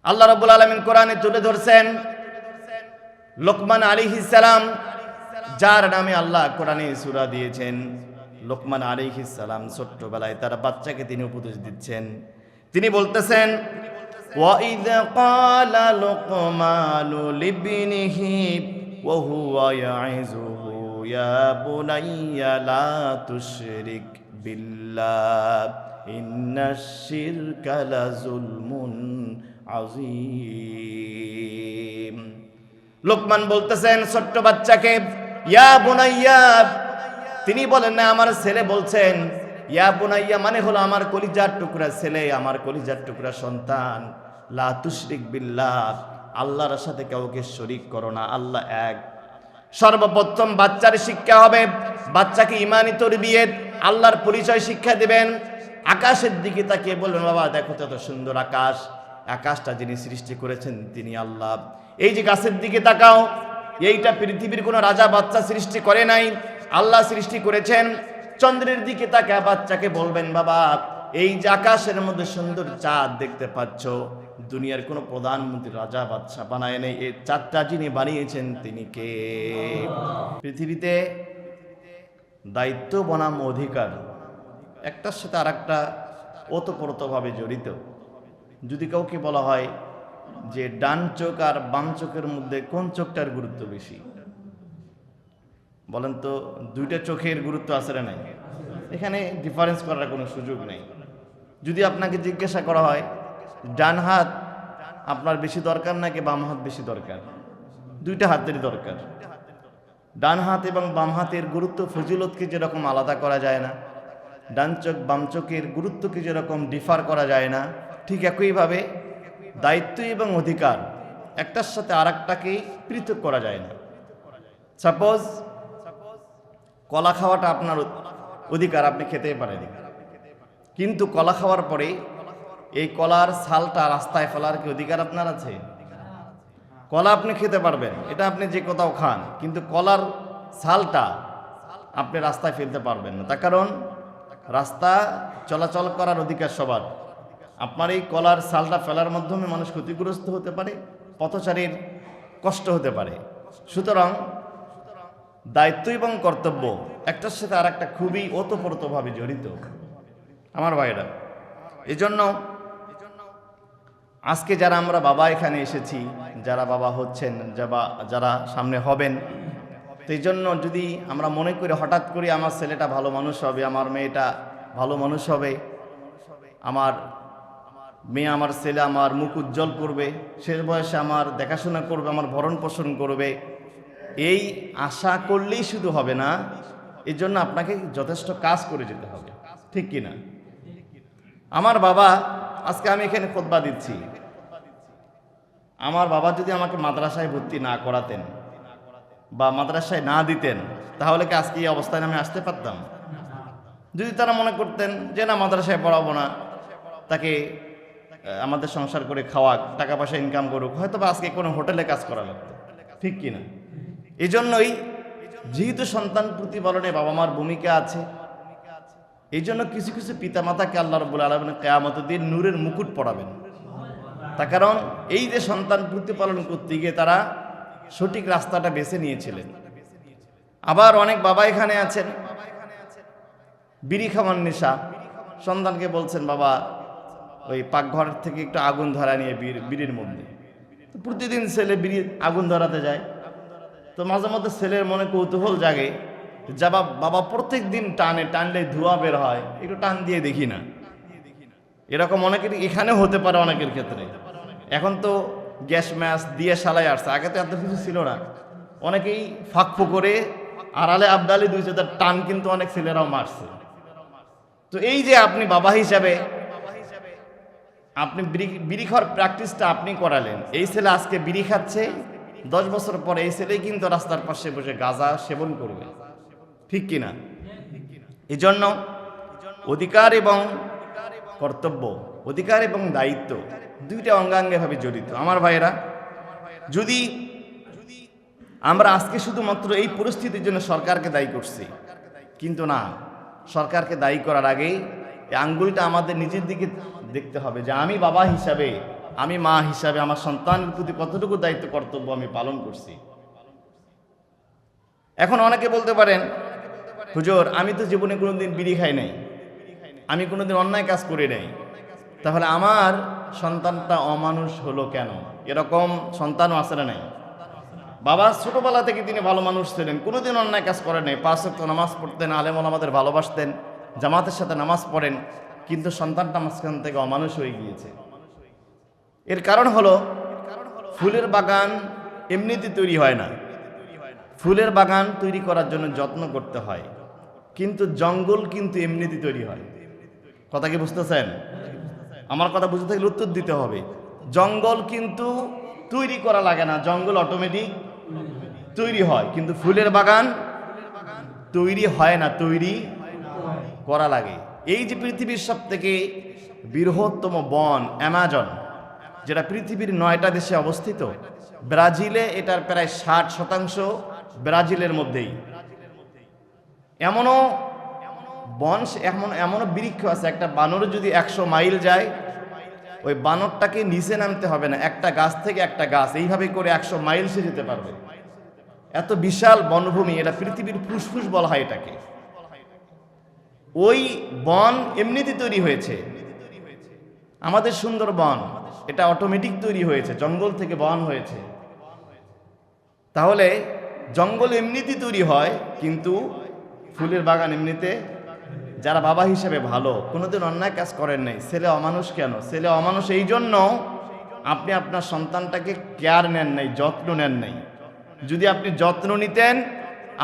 আল্লাহ রাব্বুল আলামিন কোরআনে তুলে ধরছেন লোকমান আলাইহিস সালাম, যার নামে আল্লাহ কোরআনে সূরা দিয়েছেন। লোকমান আলাইহিস সালাম ছোট্টবেলায় তার বাচ্চাকে তিনি উপদেশ দিচ্ছেন। তিনি বলতেছেন, وَإِذْ قَالَ لُقْمَانُ لِابْنِهِ وَهُوَ يَعِظُهُ يَا بُنَيَّ لَا تُشْرِكْ بِاللَّهِ إِنَّ الشِّرْكَ لَظُلْمٌ عَظِيمٌ। লোকমান বলতেছেন ছোট্ট বাচ্চাকে, ইয়া বুনাইয়া। তিনি বলেন না, আমার ছেলে বলছেন ইয়া বুনাইয়া, মানে হলো আমার কলিজার টুকরা ছেলে, আমার কলিজার টুকরা সন্তান, লা তুশরিক বিল্লাহ, আল্লাহর সাথে কাউকে শরীক করো না, আল্লাহ এক। সর্বপ্রথম বাচ্চার শিক্ষা হবে, বাচ্চাকে ঈমানি তরবিয়ত, আল্লাহর পরিচয় শিক্ষা দিবেন। আকাশের দিকে তাকিয়ে বলবেন, বাবা দেখো তো এত সুন্দর আকাশ, আকাশটা যিনি সৃষ্টি করেছেন তিনি আল্লাহ। এই যে গাছের দিকে তাকাও, এইটা পৃথিবীর কোনো রাজা বাচ্চা সৃষ্টি করে নাই, আল্লাহ সৃষ্টি করেছেন। চন্দ্রের দিকে তাকায় বাচ্চাকে বলবেন, বাবা এই যে আকাশের মধ্যে সুন্দর চাঁদ দেখতে পাচ্ছ, দুনিয়ার কোনো প্রধানমন্ত্রী রাজা বাদশা বানায় নেই, এই চাঁদটা যিনি বানিয়েছেন তিনি কে? পৃথিবীতে দায়িত্ব বনাম অধিকার একটার সাথে আর একটা ওতপ্রোতভাবে জড়িত। যদি কাউকে বলা হয় যে ডান চোখ আর বাম চোখের মধ্যে কোন চোখটার গুরুত্ব বেশি, বলেন তো? দুইটা চোখের গুরুত্ব আছে না নাই? এখানে ডিফারেন্স করার কোনো সুযোগ নেই। যদি আপনাকে জিজ্ঞাসা করা হয় ডান হাত আপনার বেশি দরকার নাকি বাম হাত বেশি দরকার, দুইটা হাতেরই দরকার। ডান হাত এবং বাম হাতের গুরুত্ব ফজিলতকে যেরকম আলাদা করা যায় না, ডান চোখ বাম চোখের গুরুত্বকে যেরকম ডিফার করা যায় না, ঠিক একইভাবে দায়িত্ব এবং অধিকার একটার সাথে আর একটাকে পৃথক করা যায় না। সাপোজ কলা খাওয়াটা আপনার অধিকার, আপনি খেতেই পারেন, কিন্তু কলা খাওয়ার পরে এই কলার ছালটা রাস্তায় ফেলার কি অধিকার আপনার আছে? কলা আপনি খেতে পারবেন, এটা আপনি যে কোথাও খান, কিন্তু কলার ছালটা আপনি রাস্তায় ফেলতে পারবেন না। তার কারণ রাস্তা চলাচল করার অধিকার সবার। আপনার এই কলার ছালটা ফেলার মাধ্যমে মানুষ ক্ষতিগ্রস্ত হতে পারে, পথচারীর কষ্ট হতে পারে। সুতরাং দায়িত্ব এবং কর্তব্য একটার সাথে আর একটা খুবই ওতপ্রোতভাবে জড়িত আমার ভাইরা। এজন্য আজকে যারা আমরা বাবা এখানে এসেছি, যারা বাবা হচ্ছেন, যারা সামনে হবেন, তো এই জন্য যদি আমরা মনে করি হঠাৎ করে আমার ছেলেটা ভালো মানুষ হবে, আমার মেয়েটা ভালো মানুষ হবে, আমার মেয়ে আমার ছেলে আমার মুখ উজ্জ্বল করবে, শেষ বয়সে আমার দেখাশোনা করবে, আমার ভরণ পোষণ করবে, এই আশা করলেই শুধু হবে না, এই জন্য আপনাকে যথেষ্ট কাজ করে যেতে হবে, ঠিক কিনা? আমার বাবা, আজকে আমি এখানে খুতবা দিচ্ছি, আমার বাবা যদি আমাকে মাদ্রাসায় ভর্তি না করাতেন বা মাদ্রাসায় না দিতেন, তাহলে কি আজকে এই অবস্থায় আমি আসতে পারতাম? যদি তারা মনে করতেন যে না মাদ্রাসায় পড়াবো না, তাকে আমাদের সংসার করে খাওয়াক, টাকা পয়সা ইনকাম করুক, হয়তো বা আজকে কোনো হোটেলে কাজ করা লাগতো, ঠিক কিনা? এই জন্যই যেহেতু সন্তান প্রতিপালনে বাবা মার ভূমিকা আছে, এই জন্য কিছু কিছু পিতামাতাকে আল্লাহ রাব্বুল আলামিন কিয়ামতের দিন নূরের মুকুট পরাবেন। তার কারণ এই যে সন্তান প্রতিপালন করতে গিয়ে তারা সঠিক রাস্তাটা বেছে নিয়েছিলেন। আবার অনেক বাবা এখানে আছেন বিড়ি খাওয়ার নেশা, সন্তানকে বলছেন বাবা ওই পাকঘর থেকে একটু আগুন ধরা নিয়ে বিড়ির মধ্যে, তো প্রতিদিন ছেলে বিড়ি আগুন ধরাতে যায়। তো মাঝে মধ্যে ছেলের মনে কৌতূহল জাগে, বাবা প্রত্যেক দিন টানলে ধোঁয়া বের হয়, একটু টান দিয়ে দেখি না। এরকম অনেকের এখানে হতে পারে, অনেকের ক্ষেত্রে। এখন তো গ্যাস ম্যাচ দিয়ে সালাই আসছে, আগে তো এত কিছু ছিল না। অনেকেই ফাঁক করে আড়ালে আবদালি দুই চার টান কিন্তু অনেক ছেলেরাও মারছে। তো এই যে আপনি বাবা হিসাবে আপনি বিড়ি খাওয়ার প্র্যাকটিসটা আপনি করালেন, এই ছেলে আজকে বিড়ি খাচ্ছে, 10 বছর পরে এই ছেলেই কিন্তু রাস্তার পাশে বসে গাঁজা সেবন করবে, ঠিক কিনা? এই জন্য অধিকার এবং কর্তব্য, অধিকার এবং দায়িত্ব দুইটা অঙ্গাঙ্গিভাবে জড়িত আমার ভাইয়েরা। যদি আমরা আজকে শুধুমাত্র এই পরিস্থিতির জন্য সরকারকে দায়ী করছি, কিন্তু না, সরকারকে দায়ী করার আগেই এই আঙ্গুলটা আমাদের নিজের দিকে দেখতে হবে যে আমি বাবা হিসাবে, আমি মা হিসাবে আমার সন্তানের প্রতি কতটুকু দায়িত্ব কর্তব্য আমি পালন করছি। এখন অনেকে বলতে পারেন, হুজুর আমি তো জীবনে কোনোদিন বিড়ি খাই নাই, আমি কোনোদিন অন্যায় কাজ করি নাই, তাহলে আমার সন্তানটা অমানুষ হলো কেন? এরকম সন্তানও আছে না নাই? বাবা ছোটবেলা থেকে তিনি ভালো মানুষ ছিলেন, কোনোদিন অন্যায় কাজ করেন নাই, 5 ওয়াক্ত নামাজ পড়তেন, আলেম ওলামাদের ভালোবাসতেন, জামাতের সাথে নামাজ পড়েন, কিন্তু সন্তানটা মাঝখান থেকে অমানুষ হয়ে গিয়েছে। এর কারণ হলো ফুলের বাগান এমনিতে তৈরি হয় না, ফুলের বাগান তৈরি করার জন্য যত্ন করতে হয়, কিন্তু জঙ্গল কিন্তু এমনিতে তৈরি হয়। কথা কি বুঝতেছেন? আমার কথা বুঝতে থাকলে উত্তর দিতে হবে। জঙ্গল কিন্তু তৈরি করা লাগে না, জঙ্গল অটোমেটিক তৈরি হয়, কিন্তু ফুলের বাগান তৈরি হয় না, তৈরি করা লাগে। এই যে পৃথিবীর সব থেকে বৃহত্তম বন অ্যামাজন, যেটা পৃথিবীর 9টা দেশে অবস্থিত, ব্রাজিলে এটার প্রায় 60% ব্রাজিলের মধ্যেই। এমনও বন, এমনও বৃক্ষ আছে, একটা বানর যদি 100 মাইল যায়, ওই বানরটাকে নিচে নামতে হবে না, একটা গাছ থেকে একটা গাছ এইভাবে করে 100 মাইল সে যেতে পারবে। এত বিশাল বনভূমি, এটা পৃথিবীর ফুসফুস বলা হয় এটাকে। ওই বন এমনিতে তৈরি হয়েছে। আমাদের সুন্দরবন এটা অটোমেটিক তৈরি হয়েছে, জঙ্গল থেকে বন হয়েছে। তাহলে জঙ্গল এমনিতে তৈরি হয়, কিন্তু ফুলের বাগান এমনিতে। যারা বাবা হিসেবে ভালো, কোনোদিন অন্যায় কাজ করেন নাই, ছেলে অমানুষ কেন? ছেলে অমানুষ এই জন্য আপনি আপনার সন্তানটাকে কেয়ার নেন নাই, যত্ন নেন নাই। যদি আপনি যত্ন নিতেন,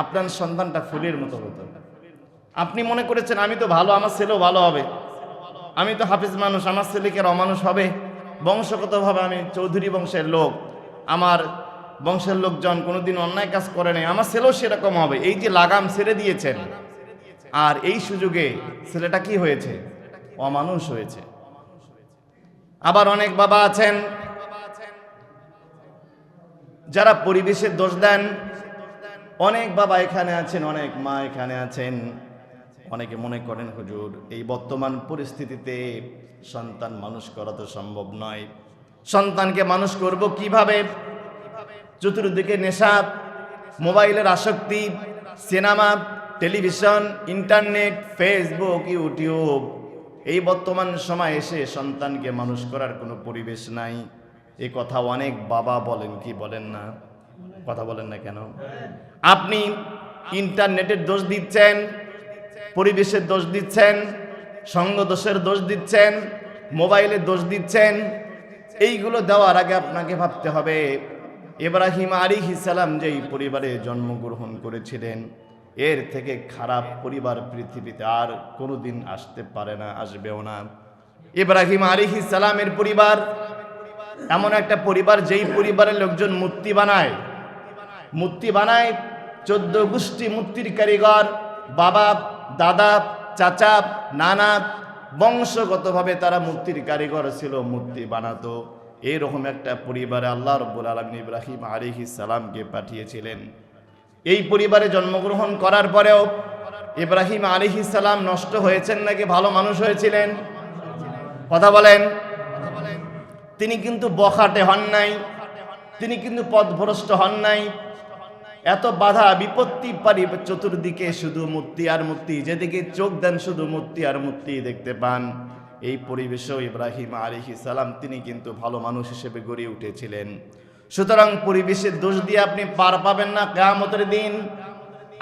আপনার সন্তানটা ফুলের মতো হতো। আপনি মনে করেছেন আমি তো ভালো, আমার ছেলেও ভালো হবে, আমি তো হাফিজ মানুষ, আমার ছেলেকে আর অমানুষ হবে, বংশগতভাবে আমি চৌধুরী বংশের লোক, আমার বংশের লোকজন কোনোদিন অন্যায় কাজ করে নাই, আমার ছেলেও সেরকম হবে। এই যে লাগাম ছেড়ে দিয়েছেন, আর এই সুযোগে ছেলেটা কি হয়েছে? অমানুষ হয়েছে। আবার অনেক বাবা আছেন যারা পরিবেশের দোষ দেন। অনেক বাবা এখানে আছেন, অনেক মা এখানে আছেন। অনেকে মনে করেন হুজুর এই বর্তমান পরিস্থিতিতে সন্তান মানুষ করা তো সম্ভব নয়, সন্তানকে মানুষ করব কিভাবে? চতুর্দিকে নেশা, মোবাইলের আসক্তি, cinema, television, internet, Facebook, YouTube, এই বর্তমান সময় এসে সন্তানকে মানুষ করার কোনো পরিবেশ নাই। এই কথা অনেক বাবা বলেন, কি বলেন না? কথা বলেন না কেন? আপনি ইন্টারনেটের দোষ দিচ্ছেন, পরিবেশের দোষ দিচ্ছেন, সঙ্গ দোষের দোষ দিচ্ছেন, মোবাইলের দোষ দিচ্ছেন। এইগুলো দেওয়ার আগে আপনাকে ভাবতে হবে ইব্রাহিম আলাইহিস সালাম যেই পরিবারে জন্মগ্রহণ করেছিলেন, এর থেকে খারাপ পরিবার পৃথিবীতে আর কোনোদিন আসতে পারে না, আসবেও না। ইব্রাহিম আলাইহিস সালামের পরিবার এমন একটা পরিবার যেই পরিবারের লোকজন মূর্তি বানায়, 14 গোষ্ঠী মূর্তির কারিগর, বাবা, দাদা, চাচা, নানা, বংশগতভাবে তারা মূর্তির কারিগর ছিল, মূর্তি বানাতো। এইরকম একটা পরিবারে আল্লাহ রাব্বুল আলামিন ইব্রাহিম আলাইহিস সালামকে পাঠিয়েছিলেন। এই পরিবারে জন্মগ্রহণ করার পরেও ইব্রাহিম আলাইহিস সালাম নষ্ট হয়েছেন নাকি ভালো মানুষ হয়েছিলেন? কথা বলেন। তিনি কিন্তু বখাটে হন নাই, তিনি কিন্তু পথভ্রষ্ট হন নাই। এত বাধা বিপত্তি পারি চতুর্দিকে শুধু মূর্তি আর মূর্তি, যেদিকে চোখ দেন শুধু মূর্তি আর মূর্তি দেখতে পান। এই পরিবেশেও ইব্রাহিম আলাইহিস সালাম তিনি কিন্তু ভালো মানুষ হিসেবে গড়ে উঠেছিলেন। সুতরাং পরিবেশের দোষ দিয়ে আপনি পার পাবেন না কিয়ামতের দিন।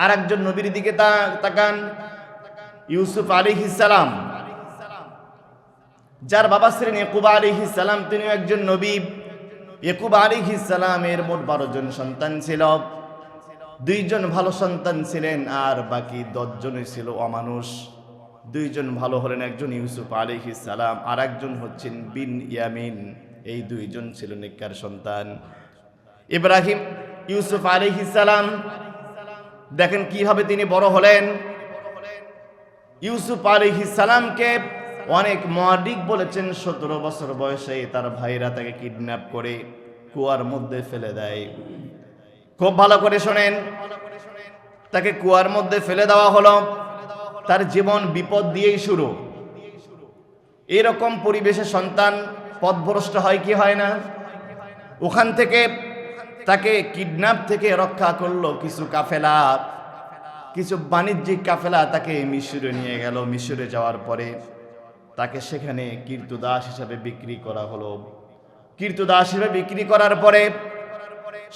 আর একজন নবীর দিকে তাকান, ইউসুফ আলাইহিস সালাম, যার বাবা ছিলেন ইয়াকুব আলাইহিস সালাম, তিনি একজন নবী। ইয়াকুব আলাইহিস সালামের মোট 12 জন সন্তান ছিল। 2 জন ভালো সন্তান ছিলেন, আর বাকি 10 জনই ছিল অমানুষ। 2 জন ভালো হলেন, একজন ইউসুফ আলাইহিস সালাম, আর একজন হচ্ছেন বিন ইয়ামিন। এই 2 জন ছিল নেককার সন্তান। ইব্রাহিম ইউসুফ আলাইহিস সালাম দেখেন কিভাবে তিনি বড় হলেন। ইউসুফ আলাইহিস সালামকে অনেক মুহাদ্দিস বলেছেন 17 বছর বয়সে তার ভাইরা তাকে কিডন্যাপ করে কুয়ার মধ্যে ফেলে দেয়। খুব ভালো করে শোনেন, তাকে কুয়ার মধ্যে ফেলে দেওয়া হলো। তার জীবন বিপদ দিয়েই শুরু। এরকম পরিবেশে সন্তান পথভ্রষ্ট হয় কি হয় না? ওখান থেকে তাকে কিডন্যাপ থেকে রক্ষা করলো কিছু কাফেলা, কিছু বাণিজ্যিক কাফেলা তাকে মিশরে নিয়ে গেল। মিশরে যাওয়ার পরে তাকে সেখানে কীর্তদাস হিসাবে বিক্রি করা হলো। কীর্তদাস হিসাবে বিক্রি করার পরে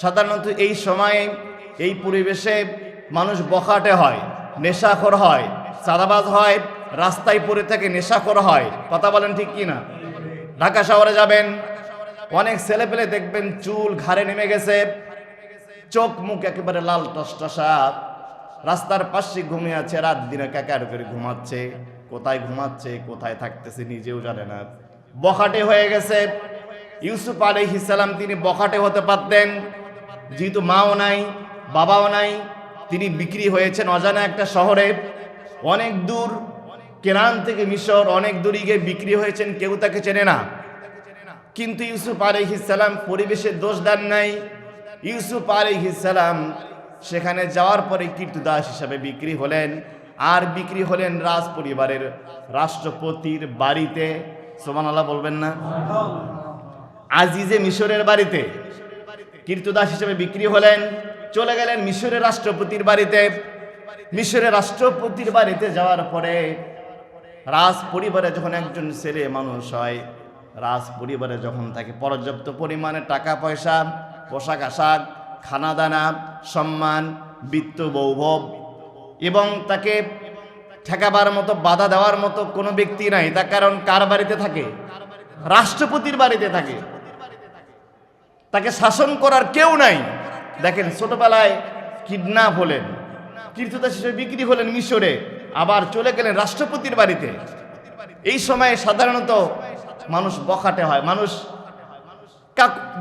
সাধারণত এই সময়ে এই পরিবেশে মানুষ বখাটে হয়, নেশাখোর হয়, চাঁদাবাজ হয়, রাস্তায় পড়ে থাকে, নেশাখোর হয়। কথা বলেন ঠিক কি না? ঢাকা শহরে যাবেন, অনেক ছেলেপেলে দেখবেন চুল ঘাড়ে নেমে গেছে, চোখ মুখ একেবারে লাল টসটসা, রাস্তার পাশে ঘুমিয়ে আছে, রাত দিনে কাকার করে ঘুমাচ্ছে, কোথায় ঘুমাচ্ছে কোথায় থাকতেছে নিজেও জানে না, বখাটে হয়ে গেছে। ইউসুফ আলাইহিস সালাম তিনি বখাটে হতে পারতেন, যেহেতু মাও নাই বাবাও নাই, তিনি বিক্রি হয়েছেন অজানা একটা শহরে, অনেক দূর, কেনান থেকে মিশর, অনেক দূরে গিয়ে বিক্রি হয়েছেন, কেউ তাকে চেনে না। কিন্তু ইউসুফ আলাইহিস সালাম পরিবেশের দোষ দেন নাই। ইউসুফ আলাইহিস সালাম সেখানে যাওয়ার পরে কীর্তদাস হিসাবে বিক্রি হলেন, আর বিক্রি হলেন রাজ পরিবারের রাষ্ট্রপতির বাড়িতে। সুবহানাল্লাহ বলবেন না? আজিজে মিশরের বাড়িতে কীর্তদাস হিসেবে বিক্রি হলেন, চলে গেলেন মিশরের রাষ্ট্রপতির বাড়িতে। মিশরের রাষ্ট্রপতির বাড়িতে যাওয়ার পরে রাজ পরিবারে যখন একজন ছেলে মানুষ হয়, রাজ পরিবারে যখন তাকে পর্যাপ্ত পরিমাণে টাকা পয়সা, পোশাক আশাক, খানা দানা, সম্মান, বিত্ত বৈভব এবং তাকে ঠেকাবার মতো, বাধা দেওয়ার মতো কোনো ব্যক্তি নাই। তার কারণ কার বাড়িতে থাকে? রাষ্ট্রপতির বাড়িতে থাকে। তাকে শাসন করার কেউ নাই। দেখেন, ছোটবেলায় কিডন্যাপ হলেন, কীর্তদাস হিসেবে বিক্রি হলেন মিশরে, আবার চলে গেলেন রাষ্ট্রপতির বাড়িতে। এই সময়ে সাধারণত মানুষ বখাটে হয়। মানুষ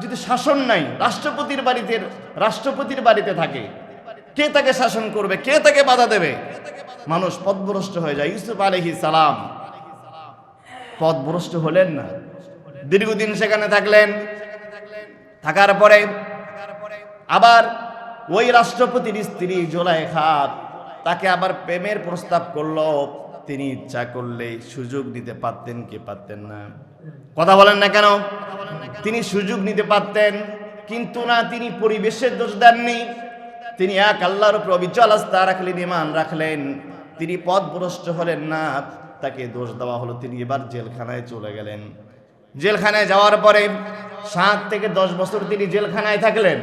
যদি শাসন নাই, রাষ্ট্রপতির বাড়িতে থাকে, কে তাকে শাসন করবে, কে তাকে বাধা দেবে? মানুষ পথভ্রষ্ট হয়ে যায়। ইউসুফ আলাইহিস সালাম পথভ্রষ্ট হলেন না, দীর্ঘদিন সেখানে থাকলেন। থাকার পরে আবার ওই রাষ্ট্রপতির স্ত্রী জুলাইখা তাকে আবার প্রেমের প্রস্তাব করলো। তিনি ইচ্ছা করলে সুযোগ নিতে পারতেন কি পারতেন না? কথা বলেন না কেন? তিনি সুযোগ নিতে পারতেন, কিন্তু না, তিনি পরিবেশের দোষ দেননি। তিনি এক আল্লাহর উপর অবিচল আস্থা রাখলেন, ঈমান রাখলেন। তিনি পথভ্রষ্ট হলেন না, তাকে দোষ দেওয়া হলো। তিনি এবার জেলখানায় চলে গেলেন। জেলখানায় যাওয়ার পরে 7 থেকে 10 বছর তিনি জেলখানায় থাকলেন।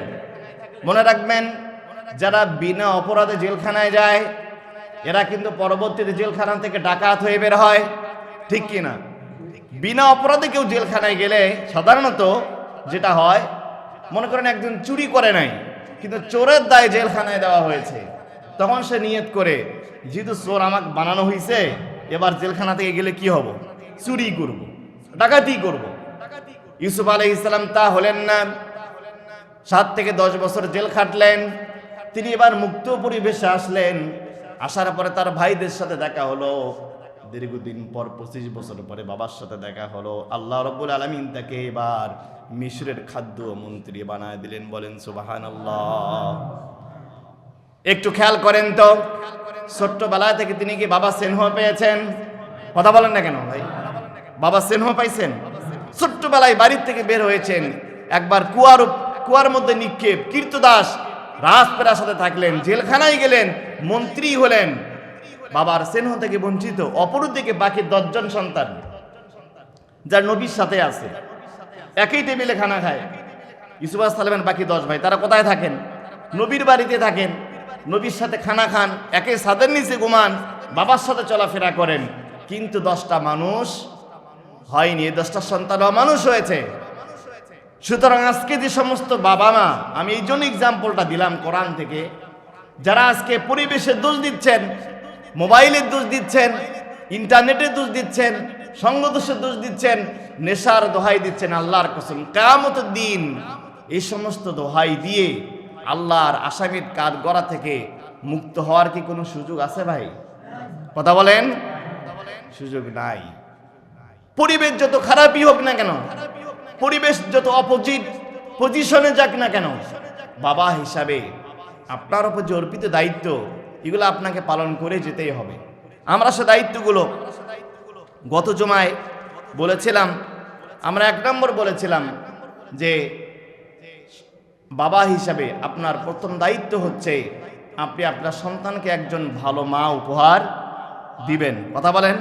মনে রাখবেন, যারা বিনা অপরাধে জেলখানায় যায় এরা কিন্তু পরবর্তীতে জেলখানা থেকে ডাকাত হয়ে বের হয়, ঠিক কি না? বিনা অপরাধে কেউ জেলখানায় গেলে সাধারণত যেটা হয়, মনে করেন একজন চুরি করে নাই কিন্তু চোরের দায়ে জেলখানায় দেওয়া হয়েছে, তখন সে নিয়ত করে, যেহেতু চোর আমাকে বানানো হয়েছে, এবার জেলখানা থেকে গেলে কি হব? চুরি করব, ডাকাতি করব। ইউসুফ আলাইহিস সালাম তা হলেন না। 7 থেকে 10 বছর জেল খাটলেন। তিনি এবার মুক্ত পরিবেশে আসলেন। আসার পরে তার ভাইদের সাথে দেখা হলো। দীর্ঘদিন পর 25 বছর পরে বাবার সাথে দেখা হলো। আল্লাহ রাব্বুল আলামিন তাকে এবার মিশরের খাদ্য মন্ত্রী বানায় দিলেন। বলেন সুবহানাল্লাহ। একটু খেয়াল করেন তো, ছোট্টবেলা থেকে তিনি কি বাবা স্নেহ পেয়েছেন? কথা বলেন না কেন ভাই? বাবা স্নেহ পাইছেন? ছোট্টবেলায় বাড়ির থেকে বের হয়েছেন, একবার কুয়ার মধ্যে নিক্ষেপ, কীর্তদাস, রাজপ্রাসাদে থাকলেন, জেলখানায় গেলেন, মন্ত্রী হলেন, বাবার স্নেহ থেকে বঞ্চিত। অপরদিকে বাকি 10 জন সন্তান যার নবীর সাথে আছে, একই টেবিলে খানা খায়। ইউসুফ আলাইহিস সালামের বাকি 10 ভাই, তারা কোথায় থাকেন? নবীর বাড়িতে থাকেন, নবীর সাথে খানা খান, একে ছাদের নিচে ঘুমান, বাবার সাথে চলাফেরা করেন। কিন্তু 10টা মানুষ হয়নি, 10টা সন্তান মানুষ হয়েছে। সুতরাং আজকে যে সমস্ত বাবা মা, আমি এই জন্য এক্সাম্পলটা দিলাম কোরআন থেকে, যারা আজকে পরিবেশের দোষ দিচ্ছেন, মোবাইলের দোষ দিচ্ছেন, ইন্টারনেটের দোষ দিচ্ছেন, সঙ্গদোষের দোষ দিচ্ছেন, নেশার দোহাই দিচ্ছেন, আল্লাহর কসম কিয়ামতের দিন এই সমস্ত দোহাই দিয়ে আল্লাহর আসামির কাঠগড়া থেকে মুক্ত হওয়ার কি কোনো সুযোগ আছে ভাই? কথা বলেন, সুযোগ নাই। পরিবেশ যত খারাপই হোক না কেন, পরিবেশ যত অপোজিট পজিশনে যাক না কেন, বাবা হিসাবে আপনার উপর যে অর্পিত দায়িত্ব, এগুলো আপনাকে পালন করে যেতেই হবে। আমরা সে দায়িত্বগুলো গত জুমায় বলেছিলাম, আমরা 1 নম্বর বলেছিলাম যে বাবা হিসাবে আপনার প্রথম দায়িত্ব হচ্ছে আপনি আপনার সন্তানকে একজন ভালো মা উপহার দিবেন। কথা বলেন।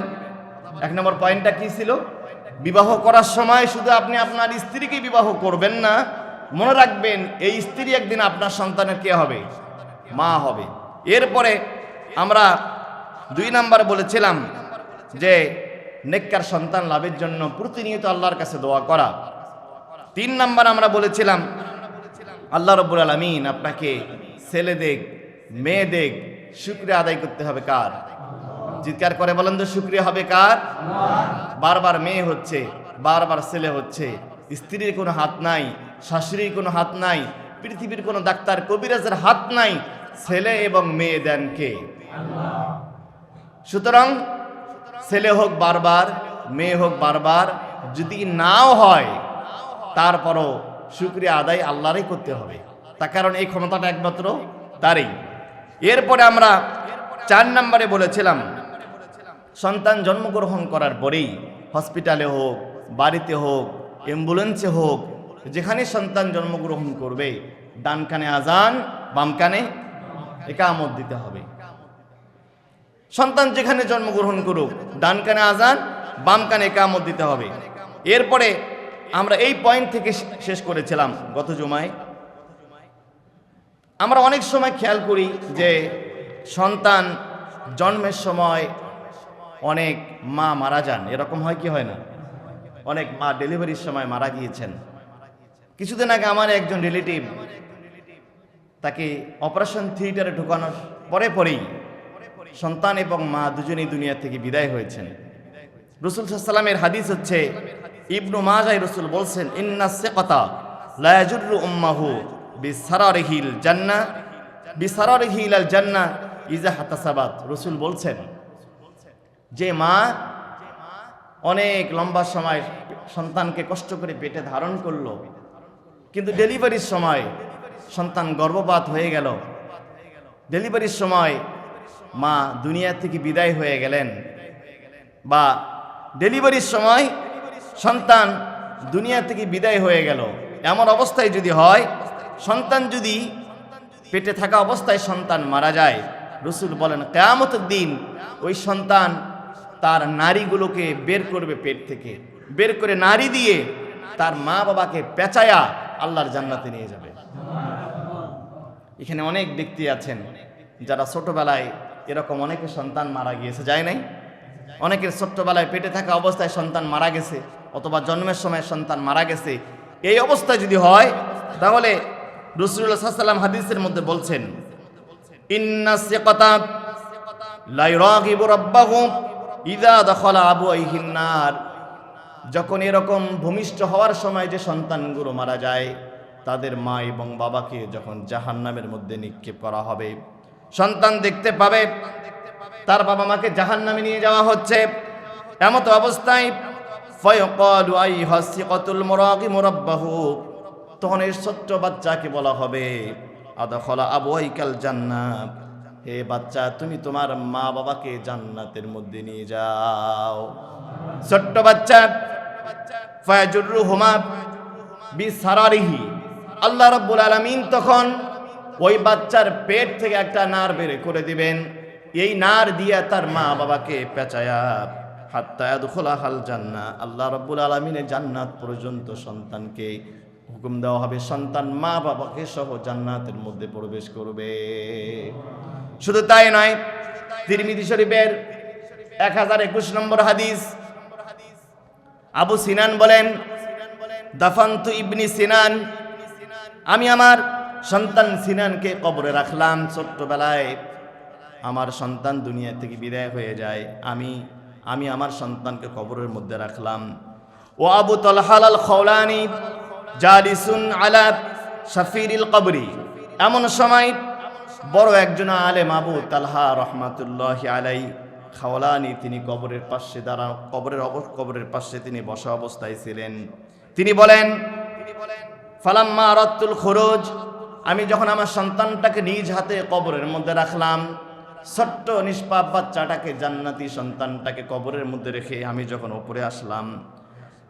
1 নম্বর পয়েন্টটা কি ছিল? বিবাহ করার সময় শুধু আপনি আপনার স্ত্রীকে বিবাহ করবেন না, মনে রাখবেন এই স্ত্রী একদিন আপনার সন্তানের কে হবে? মা হবে। এরপরে আমরা 2 নাম্বার বলেছিলাম যে নেককার সন্তান লাভের জন্য প্রতিনিয়ত আল্লাহর কাছে দোয়া করা। 3 নাম্বার আমরা বলেছিলাম আল্লাহ রাব্বুল আলামিন আপনাকে ছেলে দেখ মেয়ে দেখ, শুকরিয়া আদায় করতে হবে কার? চিৎকার করে বলেন তো, শুকরিয়া হবে কার? বারবার মেয়ে হচ্ছে, বারবার ছেলে হচ্ছে, স্ত্রীর কোনো হাত নাই, শাশুড়ির কোনো হাত নাই, পৃথিবীর কোনো ডাক্তার কবিরাজের হাত নাই, ছেলে এবং মেয়ে দেন কে? সুতরাং ছেলে হোক বারবার, মেয়ে হোক বারবার, যদি নাও হয় তারপরও শুকরিয়া আদায় আল্লাহরই করতে হবে, তার কারণ এই ক্ষমতাটা একমাত্র তারই। এরপরে আমরা 4 নম্বরে বলেছিলাম সন্তান জন্মগ্রহণ করার পরেই হসপিটালে হোক, বাড়িতে হোক, অ্যাম্বুলেন্সে হোক, যেখানে সন্তান জন্মগ্রহণ করবে ডান কানে আজান, বাম কানে ইকামত দিতে হবে। সন্তান যেখানে জন্মগ্রহণ করুক ডান কানে আজান, বাম কানে ইকামত দিতে হবে। এরপরে আমরা এই পয়েন্ট থেকে শেষ করেছিলাম গত জুমায়। আমরা অনেক সময় খেয়াল করি যে সন্তান জন্মের সময় অনেক মা মারা যান, এরকম হয় কি হয় না? অনেক মা ডেলিভারির সময় মারা গিয়েছেন। কিছুদিন আগে আমার একজন রিলেটিভ, তাকে অপারেশন থিয়েটারে ঢোকানোর পরেই সন্তান এবং মা দুজনেই দুনিয়া থেকে বিদায় হয়েছেন। রাসূল সাল্লাল্লাহু আলাইহি ওয়াসাল্লামের হাদিস হচ্ছে, ইবনু মাজাহ রাসূল বলছেন, ইন্নাস সিকাতা লা ইয়াজুরু উম্মাহু বিসারারিহিল জান্নাহ বিসারারিহিল জান্নাহ ইযা হাতাসাবাত। রাসূল বলছেন যে মা অনেক লম্বা সময় সন্তানকে কষ্ট করে পেটে ধারণ করলো, কিন্তু ডেলিভারির সময় সন্তান গর্ভপাত হয়ে গেল, ডেলিভারির সময় মা দুনিয়া থেকে বিদায় হয়ে গেলেন, বা ডেলিভারির সময় সন্তান দুনিয়া থেকে বিদায় হয়ে গেল, এমন অবস্থায় যদি হয়, সন্তান যদি পেটে থাকা অবস্থায় সন্তান মারা যায়, রাসূল বলেন কিয়ামতের দিন ওই সন্তান তার নারীগুলোকে বের করবে, পেট থেকে বের করে নারী দিয়ে তার মা বাবাকে পেঁচায়া আল্লাহর জান্নাতে নিয়ে যাবে। এখানে অনেক ব্যক্তি আছেন যারা ছোটবেলায় এরকম অনেকের সন্তান মারা গিয়েছে, যায় নাই? অনেকের ছোট্টবেলায় পেটে থাকা অবস্থায় সন্তান মারা গেছে, অথবা জন্মের সময় সন্তান মারা গেছে। এই অবস্থা যদি হয়, তাহলে রাসূলুল্লাহ সাল্লাল্লাহু আলাইহি ওয়াসাল্লাম হাদিসের মধ্যে বলছেন, ইন্নাস সিকাতা লা ইরাগিবু রাব্বাহু ইযা দাখালা আবওয়াইহিন নার। যখন এরকম ভূমিষ্ঠ হওয়ার সময় যে সন্তানগুলো মারা যায়, তাদের মা এবং বাবাকে যখন জাহান্নামের মধ্যে নিক্ষেপ করা হবে, সন্তান দেখতে পাবে তার বাবা মাকে জাহান্নামে নিয়ে যাওয়া হচ্ছে। এমত অবস্থায় ফায়াকালু আইহাস সিকাতুল মুরাগিমু রাব্বাহু, তখন এই ছোট্ট বাচ্চাকে বলা হবে, আদখালা আবওয়াইকাল জান্নাহ, হে বাচ্চা তুমি তোমার মা বাবাকে জান্নাতের মধ্যে নিয়ে যাও। ছোট্ট বাচ্চা ফায়াজুরুহুমা বিসারারিহি, আল্লাহ রাব্বুল আলামিন তখন ওই বাচ্চার পেট থেকে একটা নার বের করে দিবেন, এই নার দিয়ে তার মা বাবাকে পেঁচায়া হাত্তা ইয়াদখুলাহাল জান্নাহ, আল্লাহ রাব্বুল আলামিনের জান্নাত পর্যন্ত সন্তানকে হুকুম দেওয়া হবে, সন্তান মা বাবাকে সহ জান্নাতের মধ্যে প্রবেশ করবে। শুধু তাই নয়, তিরমিজি শরীফের 1021 নম্বর হাদিস, আবু সিনান বলেন, দাফান্তু ইবনি সিনান, আমি আমার সন্তান সিনানকে কবরে রাখলাম। ছোট্টবেলায় আমার সন্তান দুনিয়া থেকে বিদায় হয়ে যায়, আমি আমার সন্তানকে কবরের মধ্যে রাখলাম। ও আবু তালহা আল খাওলানি জালিসুন আলা শাফিরিল কবরি, এমন সময় বড় একজন আলেম আবু তালহা রহমাতুল্লাহি আলাইহি খাওলানি, তিনি কবরের পাশে কবরের পাশে তিনি বসা অবস্থায় ছিলেন। তিনি বলেন, ফালাম্মা আরাদতুল খুরুজ, আমি যখন আমার সন্তানটাকে নিজ হাতে কবরের মধ্যে রাখলাম, ছোট্ট নিষ্পাপ বাচ্চাটাকে, জান্নাতি সন্তানটাকে কবরের মধ্যে রেখে আমি যখন উপরে আসলাম,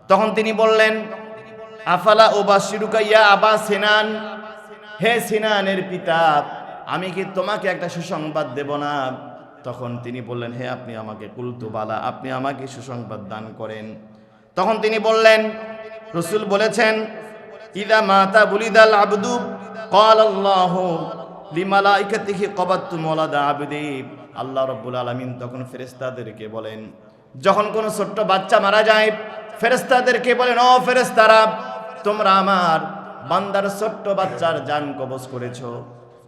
তখন তিনি বললেন, আফালা উবাশিরুকা ইয়া আবা সিনান, হে সিনানের পিতা, আমি কি তোমাকে একটা সুসংবাদ দেব না? তখন তিনি বললেন, হে আপনি আমাকে কুলতু বালা, আপনি আমাকে সুসংবাদ দান করেন। তখন তিনি বললেন, রাসূল বলেছেন, ইদা মাতা বুলিদাল আবদু ক্বাল আল্লাহু লিমালাইকাতিহি ক্বাবাতু মাওলাদা আবদি। আল্লাহ রাব্বুল আলামিন তখন ফেরেশতাদেরকে বলেন, যখন কোনো ছোট্ট বাচ্চা মারা যায়, ফেরেশতাদেরকে বলেন, ও ফেরেশতারা, তোমরা আমার বান্দার ছোট্ট বাচ্চার জান কবজ করেছো।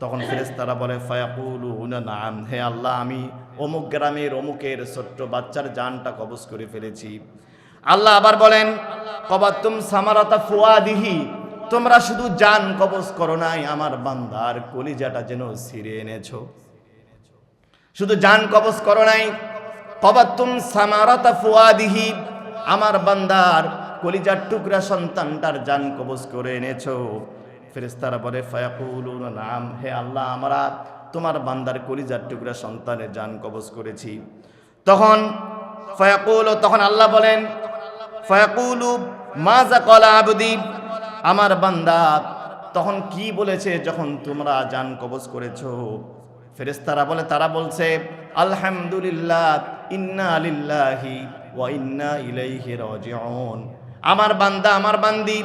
তখন ফেরেশতারা বলে, ফায়াকুলুনা নাআম, হে আল্লাহ, আমি অমুক গ্রামের অমুকের ছোট্ট বাচ্চার জানটা কবজ করে ফেলেছি। আল্লাহ আবার বলেন, কবাতুম সামারাতা ফুয়াদিহি, তোমরা শুধু জান কবজ করো নাই, আমার বান্দার কলিজাটা যেন ছিঁড়ে এনেছো। শুধু জান কবজ করো নাই, কবাতুম সামারাতা ফুয়াদিহি, আমার বান্দার কলিজার টুকরা সন্তানটার জান কবজ করে এনেছো। ফেরেশতারা বলে, ফায়াকুলুনা নাআম, হে আল্লাহ, আমরা তোমার বান্দার কলিজার টুকরা সন্তানের জান কবজ করেছি। তখন তখন আল্লাহ বলেন, ফায়াকুলু মাযা ক্বালা আবদি, আমার বান্দা তখন কি বলেছে যখন তোমরা জান কবজ করেছো? ফেরেশতারা বলে, তারা বলছে, আলহামদুলিল্লাহ, ইন্না লিল্লাহি ওয়া ইন্না ইলাইহি রাজিউন। আমার বান্দা, আমার বান্দি,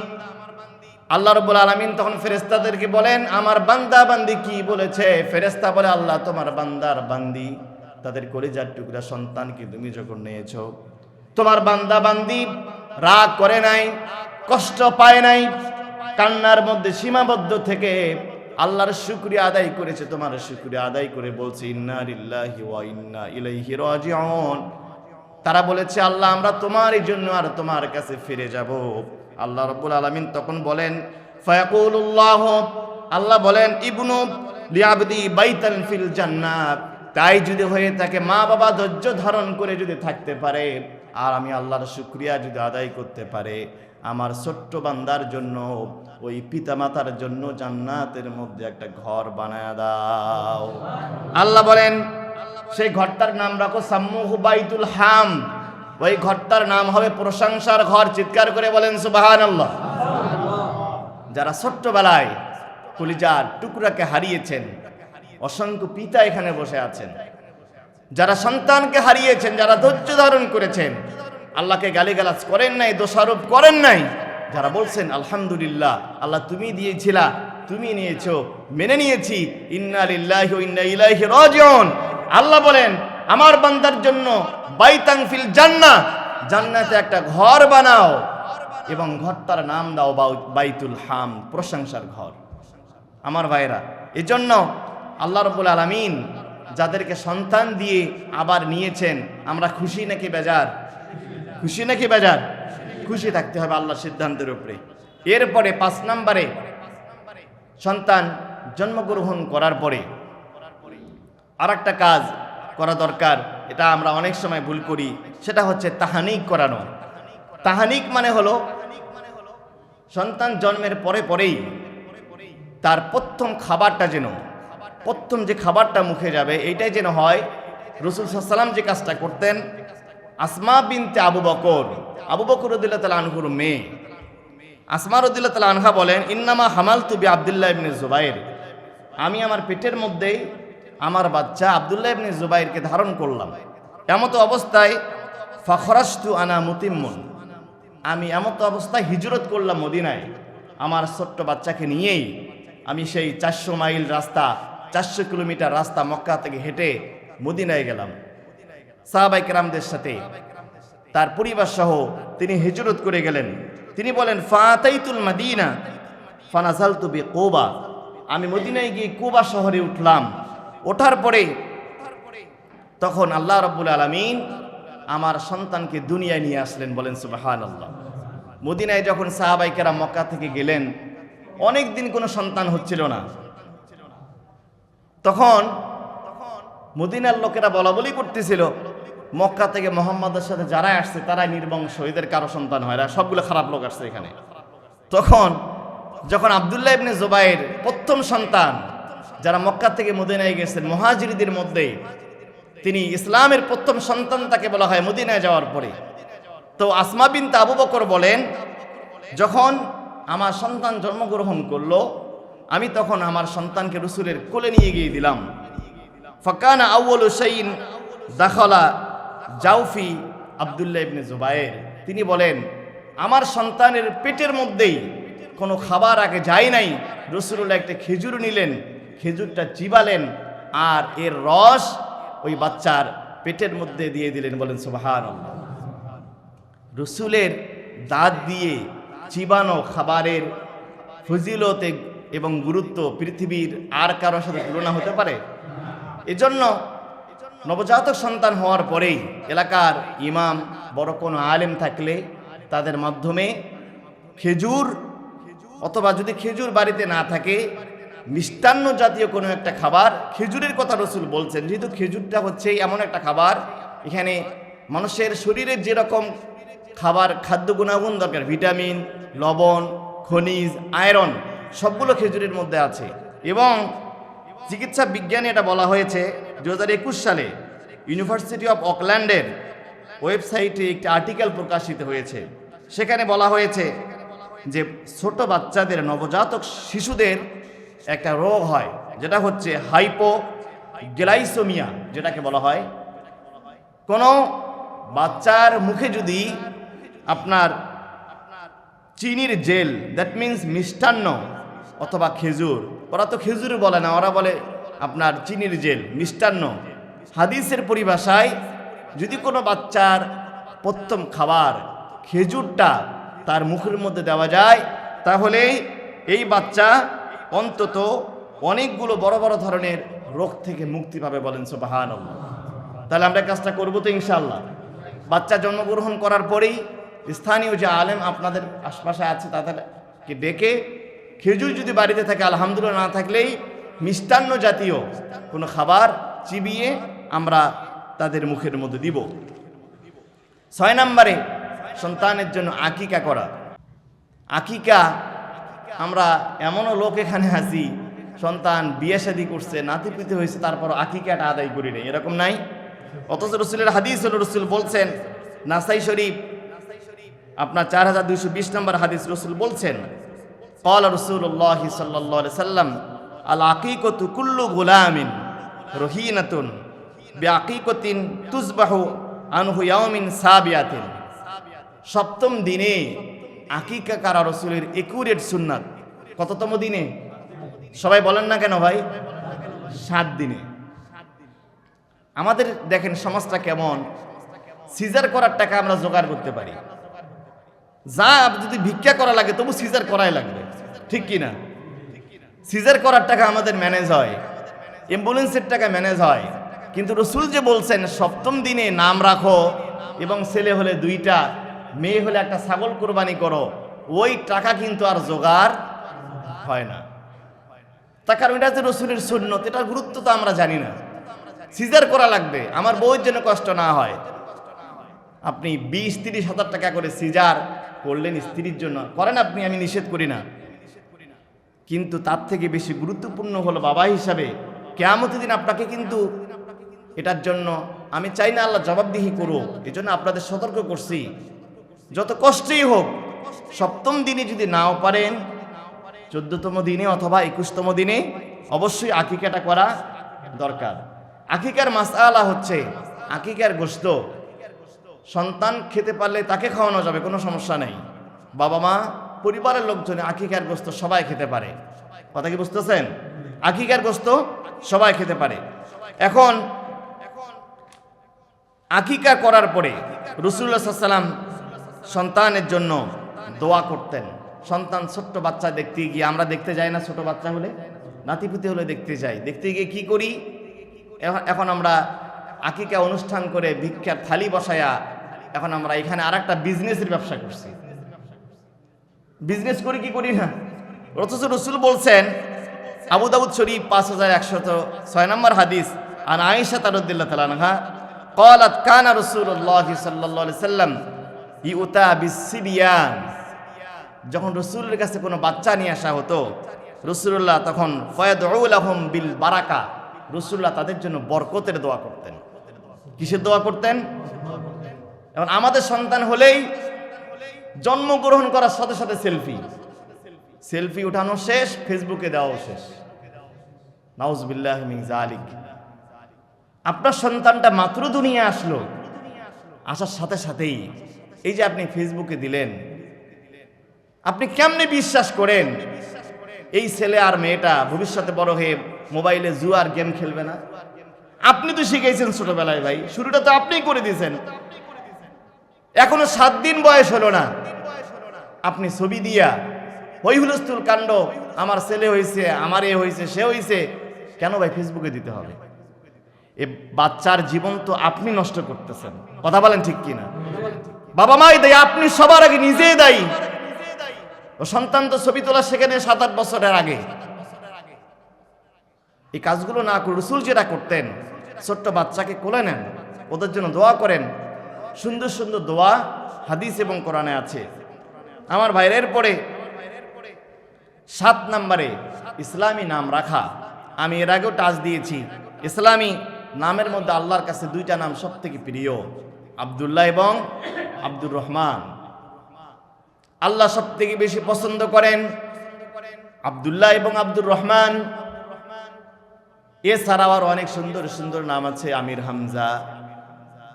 আল্লাহ রাব্বুল আলামিন তখন ফেরেশতাদেরকে বলেন, আমার বান্দা বান্দি কি বলেছে? ফেরেশতা বলে, আল্লাহ, তোমার বান্দার বান্দি তাদের কলিজার টুকরা সন্তানকে তুমি যখন নিয়েছো, তোমার বান্দা বান্দি রাগ করে নাই, কষ্ট পায় নাই, কান্নার মধ্যে সীমাবদ্ধ থেকে আল্লাহর শুকরিয়া আদায় করেছে। তোমার শুকরিয়া আদায় করে বলছে, ইন্না লিল্লাহি ওয়া ইন্না ইলাইহি রাজিউন। তারা বলেছে, আল্লাহ, আমরা তোমারই জন্য আর তোমার কাছে ফিরে যাব। আল্লাহ রাব্বুল আলামিন তখন বলেন, ফায়াকুলুল্লাহ, আল্লাহ বলেন, ইবনু লিআবদি বাইতান ফিল জান্নাত। তাই যদি হয়ে থাকে, মা বাবা ধৈর্য ধারণ করে যদি থাকতে পারে আর আমি আল্লাহর শুকরিয়া যদি আদায় করতে পারে, আমার ছোট্ট বান্দার জন্য, ওই পিতামাতার জন্য জান্নাতের মধ্যে একটা ঘর বানায় দাও। আল্লাহ বলেন, সেই ঘরটার নাম রাখো সাম্মুহু বাইতুল হাম, ওই ঘরটার নাম হবে প্রশংসার ঘর। চিৎকার করে বলেন সুবহানাল্লাহ। যারা ছোট্টবেলায় কলিজার টুকরাকে হারিয়েছেন, অসংখ্য পিতা এখানে বসে আছেন, যারা সন্তানকে হারিয়েছেন, যারা ধৈর্য ধারণ করেছেন, আল্লাহকে গালিগালাজ করেন নাই, দোষারোপ করেন নাই, যারা বলছেন আলহামদুলিল্লাহ, আল্লাহ তুমি দিয়েছিলা, তুমি নিয়েছো, মেনে নিয়েছি, ইন্না লিল্লাহি ওয়া ইন্না ইলাইহি রাজিউন। আল্লাহ বলেন, আমার বান্দার জন্য বাইতান ফিল জান্নাহ, জান্নাতে একটা ঘর বানাও এবং ঘরটার নাম দাও বাইতুল হাম, প্রশংসার ঘর। আমার ভাইরা, এজন্য আল্লাহ রাব্বুল আলামিন যাদেরকে সন্তান দিয়ে আবার নিয়েছেন, আমরা খুশি নাকি বেজার? খুশি নাকি বেজার? খুশি থাকতে হবে আল্লাহর সিদ্ধান্তের উপরে। এরপরে 5 নম্বরে, সন্তান জন্মগ্রহণ করার পরে আরেকটা কাজ করা দরকার, এটা আমরা অনেক সময় ভুল করি, সেটা হচ্ছে তাহানিক করানো। তাহানিক মানে হলো সন্তান জন্মের পরেই তার প্রথম খাবারটা যেন, প্রথম যে খাবারটা মুখে যাবে এইটাই যেন হয়। রাসূল সাল্লাল্লাহু আলাইহি ওয়াসাল্লাম যে কাজটা করতেন, আসমা বিনতে আবু বকর রাদিয়াল্লাহু তাআলা আনহুর মেয়ে আসমা রাদিয়াল্লাহু তাআলা আনহা বলেন, ইন্নামা হামালতু বি আব্দুল্লাহ ইবনে জুবাইর, আমি আমার পেটের মধ্যেই আমার বাচ্চা আব্দুল্লাহ ইবনে জুবাইরকে ধারণ করলাম। এমতো অবস্থায় ফাখরাজতু আনা মুতিম্মুন, আমি এমতো অবস্থায় হিজরত করলাম মদিনায়, আমার ছোট্ট বাচ্চাকে নিয়েই আমি সেই 400 মাইল রাস্তা, 400 কিলোমিটার রাস্তা মক্কা থেকে হেঁটে মদিনায় গেলাম। সাহাবায়ে কেরামদের সাথে তার পরিবার সহ তিনি হিজরত করে গেলেন। তিনি বলেন, ফাতাইতুল মাদিনা ফানাজালতু বিকুবা, আমি মদিনায় গিয়ে কুবা শহরে উঠলাম। ওঠার পরে তখন আল্লাহ রাব্বুল আলামিন আমার সন্তানকে দুনিয়ায় নিয়ে আসলেন। বলেন সুবহানাল্লাহ। মদিনায় যখন সাহাবায়ে কেরাম মক্কা থেকে গেলেন, অনেক দিন কোনো সন্তান হচ্ছিল না। তখন মদিনার লোকেরা বলাবলি করতেছিল, মক্কা থেকে মুহাম্মাদের সাথে যারা আসছে তারাই নির্বংশ, এদের কারো সন্তান হয় না, সবগুলো খারাপ লোক আসছে এখানে। তখন যখন আব্দুল্লাহ ইবনে জুবাইর প্রথম সন্তান, যারা মক্কা থেকে মদিনায় গেছেন মুহাজিরদের মধ্যে, তিনি ইসলামের প্রথম সন্তান, তাকে বলা হয় মদিনায় যাওয়ার পরে। তো আসমা বিনতে আবু বকর বলেন, যখন আমার সন্তান জন্মগ্রহণ করলো, আমি তখন আমার সন্তানকে রসুলের কোলে নিয়ে গিয়ে দিলাম। ফাকানা আউয়ালু শাইইন দাখালা জাউফি আব্দুল্লাহ ইবনে জুবায়ের, তিনি বলেন আমার সন্তানের পেটের মধ্যেই কোনো খাবার আগে যায় নাই, রসুলুল্লাহ একটা খেজুর নিলেন, খেজুরটা চিবালেন আর এর রস ওই বাচ্চার পেটের মধ্যে দিয়ে দিলেন। বলেন সুবহানাল্লাহ। রসুলের দাঁত দিয়ে চিবানো খাবারের ফজিলতে এবং গুরুত্ব পৃথিবীর আর কারোর সাথে তুলনা হতে পারে? এজন্য নবজাতক সন্তান হওয়ার পরেই এলাকার ইমাম বড় কোনো আলেম থাকলে তাদের মাধ্যমে খেজুর, অথবা যদি খেজুর বাড়িতে না থাকে মিষ্টান্ন জাতীয় কোনো একটা খাবার, খেজুরের কথা রসুল বলছেন, যেহেতু খেজুরটা হচ্ছে এমন একটা খাবার, এখানে মানুষের শরীরের যেরকম খাবার খাদ্য গুণাগুণ দরকার, ভিটামিন, লবণ, খনিজ, আয়রন সবগুলো খেজুরের মধ্যে আছে। এবং চিকিৎসা বিজ্ঞানে এটা বলা হয়েছে 2021 সালে ইউনিভার্সিটি অফ অকল্যান্ডের ওয়েবসাইটে একটি আর্টিকেল প্রকাশিত হয়েছে। সেখানে বলা হয়েছে যে ছোট বাচ্চাদের, নবজাতক শিশুদের একটা রোগ হয়, যেটা হচ্ছে হাইপোগ্লাইসেমিয়া, যেটাকে বলা হয় কোনো বাচ্চার মুখে যদি আপনার চিনির জেল, দ্যাট মিন্স মিষ্টান্ন অথবা খেজুর, ওরা তো খেজুর বলে না, ওরা বলে আপনার চিনির জেল, মিষ্টান্ন। হাদিসের পরিভাষায় যদি কোনো বাচ্চার প্রথম খাবার খেজুরটা তার মুখের মধ্যে দেওয়া যায়, তাহলে এই বাচ্চা অন্তত অনেকগুলো বড় বড় ধরনের রোগ থেকে মুক্তি পাবে। বলেন সুবহানাল্লাহ। তাহলে আমরা কাজটা করবো তো ইনশাআল্লাহ। বাচ্চা জন্মগ্রহণ করার পরেই স্থানীয় যে আলেম আপনাদের আশপাশে আছে তাদেরকে ডেকে, খেজুর যদি বাড়িতে থাকে আলহামদুলিল্লাহ, না থাকলেই মিষ্টান্ন জাতীয় কোনো খাবার চিবিয়ে আমরা তাদের মুখের মধ্যে দিব। 6 নম্বরে সন্তানের জন্য আকিকা করা। আকিকা, আমরা এমনও লোক এখানে আছি সন্তান বিয়ে শাদী করছে, নাতিপুতি হয়েছে, তারপর আকিকাটা আদায় করি নেই, এরকম নাই। অথচ রসুলের হাদিস হল, রসুল বলছেন, নাসাই শরীফ আপনার 4220 নম্বর হাদিস, রসুল বলছেন ক্বালা রাসূলুল্লাহ সাল্লাল্লাহু আলাইহি সাল্লাম আল আকিকাতু কুল্লু গুলামিন রহিনাতুন বিআকিকাতিন তুযবাহু আনহু ইয়াউমিন সাবিয়াতিন। সপ্তম দিনে আকিকা করা রসুলের একুরেট সুন্নাত। কততম দিনে? সবাই বলেন না কেন ভাই? 7 দিনে। আমাদের দেখেন সমাজটা কেমন, সিজার করার টাকা আমরা জোগাড় করতে পারি, যা যদি ভিক্ষা করা লাগে তবু সিজার করাই লাগবে, ঠিক কি না? সিজার করার টাকা আমাদের ম্যানেজ হয়, অ্যাম্বুলেন্সের টাকা ম্যানেজ হয়, কিন্তু রসুল যে বলছেন সপ্তম দিনে নাম রাখো এবং ছেলে হলে 2টা, মেয়ে হলে একটা ছাগল কোরবানি করো, ওই টাকা কিন্তু আর জোগাড় হয় না। তার কারণ এটা যে রসুলের সুন্নত, এটার গুরুত্ব তো আমরা জানি না। সিজার করা লাগবে, আমার বউয়ের জন্য কষ্ট না হয়। আপনি 20-30 হাজার টাকা করে সিজার করলেন স্ত্রীর জন্য, করেন আপনি, আমি নিষেধ করি না, কিন্তু তার থেকে বেশি গুরুত্বপূর্ণ হলো বাবা হিসাবে কিয়ামতের দিন আপনাকে কিন্তু এটার জন্য, আমি চাই না আল্লাহ জবাবদিহি করুক, এই জন্য আপনাদের সতর্ক করছি, যত কষ্টই হোক সপ্তম দিনে যদি নাও পারেন 14তম দিনে অথবা 21তম দিনে অবশ্যই আকিকাটা করা দরকার। আকিকার মাসআলা হচ্ছে, আকিকার গোশত সন্তান খেতে পারলে তাকে খাওয়ানো যাবে, কোনো সমস্যা নেই। বাবা মা পরিবারের লোকজন আকিকার গোশত সবাই খেতে পারে, কথা কি বুঝতেছেন? আকিকার গোশত সবাই খেতে পারে। এখন আকিকা করার পরে রাসূলুল্লাহ সাল্লাল্লাহু আলাইহি ওয়াসাল্লাম সন্তানের জন্য দোয়া করতেন। সন্তান ছোট্ট বাচ্চা দেখতে গিয়ে, আমরা দেখতে যাই না, ছোট বাচ্চা হলে, নাতিপুতি হলে দেখতে যাই, দেখতে গিয়ে কি করি, এখন আমরা আকিকা অনুষ্ঠান করে ভিক্ষার থালি বসায়া এখন আমরা এখানে আরেকটা বিজনেসের ব্যবসা করছি। বিজনেস করি কি করি না? অথচ রাসূল বলছেন, আবু দাউদ শরীফ 5106 নম্বর হাদিস, আন আয়েশা রাদিয়াল্লাহু তাআলা আনহা ক্বালাত কানা রাসূলুল্লাহ সাল্লাল্লাহু আলাইহি সাল্লাম ইউতা বিসসিবিয়ান। যখন রাসূলের কাছে কোনো বাচ্চা নিয়ে আসা হতো, রাসূলুল্লাহ তখন ফায়াদউ লাহুম বিল বারাকা, রাসূলুল্লাহ তাদের জন্য বরকতের দোয়া করতেন। কিসের দোয়া করতেন? এখন আমাদের সন্তান হলেই জন্মগ্রহণ করার সাথে সাথে সেলফি উঠানো শেষ, ফেসবুকে দেওয়াও শেষ। নাউজুবিল্লাহ মিন যালিক। আপনার সন্তানটা মাত্র দুনিয়া আসলো, আসার সাথে সাথেই এই যে আপনি ফেসবুকে দিলেন, আপনি কেমনে বিশ্বাস করেন এই ছেলে আর মেয়েটা ভবিষ্যতে বড় হয়ে মোবাইলে জুয়ার গেম খেলবে না? আপনি তো শিখেছেন ছোটবেলায় ভাই, শুরুটা তো আপনিই করে দিয়েছেন। এখনো 7 দিন বয়স হলো না, আপনি ছবি দিয়া হই হুলস্থুল কাণ্ড, আমার ছেলে হয়েছে, আমার এ হয়েছে, সে হয়েছে, কেন ভাই ফেসবুকে দিতে হবে? এ বাচ্চার জীবন তো আপনি নষ্ট করতেছেন, কথা বলেন ঠিক কিনা? বাবা মাই দায়ী, আপনি সবার আগে নিজেই দায়ী। ও সন্তান তো ছবি তোলা সেখানে 7-8 বছরের আগে। এই কাজগুলো না করে রাসূল যেটা করতেন, ছোট্ট বাচ্চাকে কোলে নেন, ওদের জন্য দোয়া করেন। সুন্দর সুন্দর দোয়া হাদিস এবং কোরআনে আছে। আমার ভাইয়ের পরে 7 নম্বরে ইসলামী নাম রাখা। আমি এর আগেও টাচ দিয়েছি, ইসলামী নামের মধ্যে আল্লাহর কাছে 2টা নাম সব থেকে প্রিয়, আব্দুল্লাহ এবং আব্দুর রহমান। আল্লাহ সব থেকে বেশি পছন্দ করেন আব্দুল্লাহ এবং আব্দুর রহমান। এছাড়াও আর অনেক সুন্দর সুন্দর নাম আছে, আমির হামজা,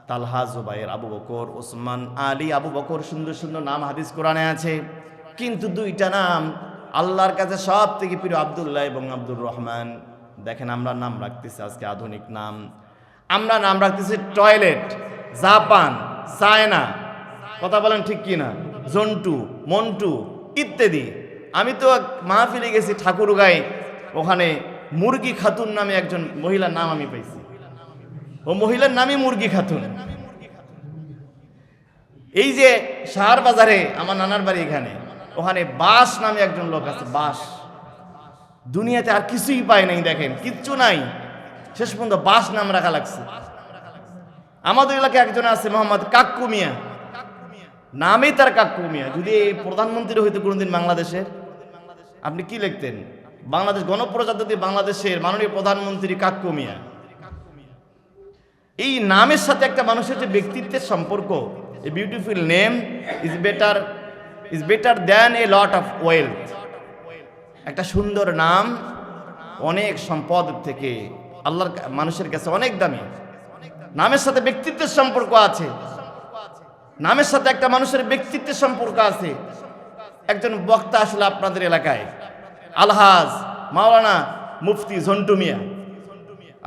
তালহা, জুবাইর, আবু বকর, ওসমান, আলী, আবু বকর, সুন্দর সুন্দর নাম হাদিস কোরআনে আছে। কিন্তু 2টা নাম আল্লাহর কাছে সব থেকে প্রিয়, আব্দুল্লাহ এবং আব্দুর রহমান। দেখেন আমরা নাম রাখতেছি আজকে আধুনিক নাম, আমরা নাম রাখতেছি টয়লেট, জাপান, চায়না, কথা বলেন ঠিক কিনা, জন্টু, মন্টু ইত্যাদি। আমি তো মাহফিলে গেছি ঠাকুরগাঁয়ে, ওখানে মুরগি খাতুন নামে একজন মহিলার নাম আমি পাইছি, ও মহিলার নামই মুরগি খাতুন। এই যে শাহর বাজারে আমার নানার বাড়ি, এখানে ওখানে বাস নামে একজন লোক আছে, বাস। দুনিয়াতে আর কিছুই পায় নাই, দেখেন কিচ্ছু নাই, শেষ পর্যন্ত বাস নাম রাখা লাগছে। আমাদের এলাকায় একজন আছে মোহাম্মদ কাক্কু মিয়া, নামেই তার কাক্কু মিয়া। যদি এই প্রধানমন্ত্রী হইতো কোনোদিন বাংলাদেশের, আপনি কি লিখতেন? বাংলাদেশ গণপ্রজাতন্ত্রী বাংলাদেশের মাননীয় প্রধানমন্ত্রী কাক্কু মিয়া। এই নামের সাথে একটা মানুষের যে ব্যক্তিত্বের সম্পর্ক, a beautiful name is better than a lot of wealth. একটা সুন্দর নাম অনেক সম্পদ থেকে আল্লাহর মানুষের কাছে অনেক দামি। নামের সাথে ব্যক্তিত্বের সম্পর্ক আছে, নামের সাথে একটা মানুষের ব্যক্তিত্বের সম্পর্ক আছে। একজন বক্তা আসলে আপনাদের এলাকায়, আলহাজ মাওলানা মুফতি ঝন্টু মিয়া।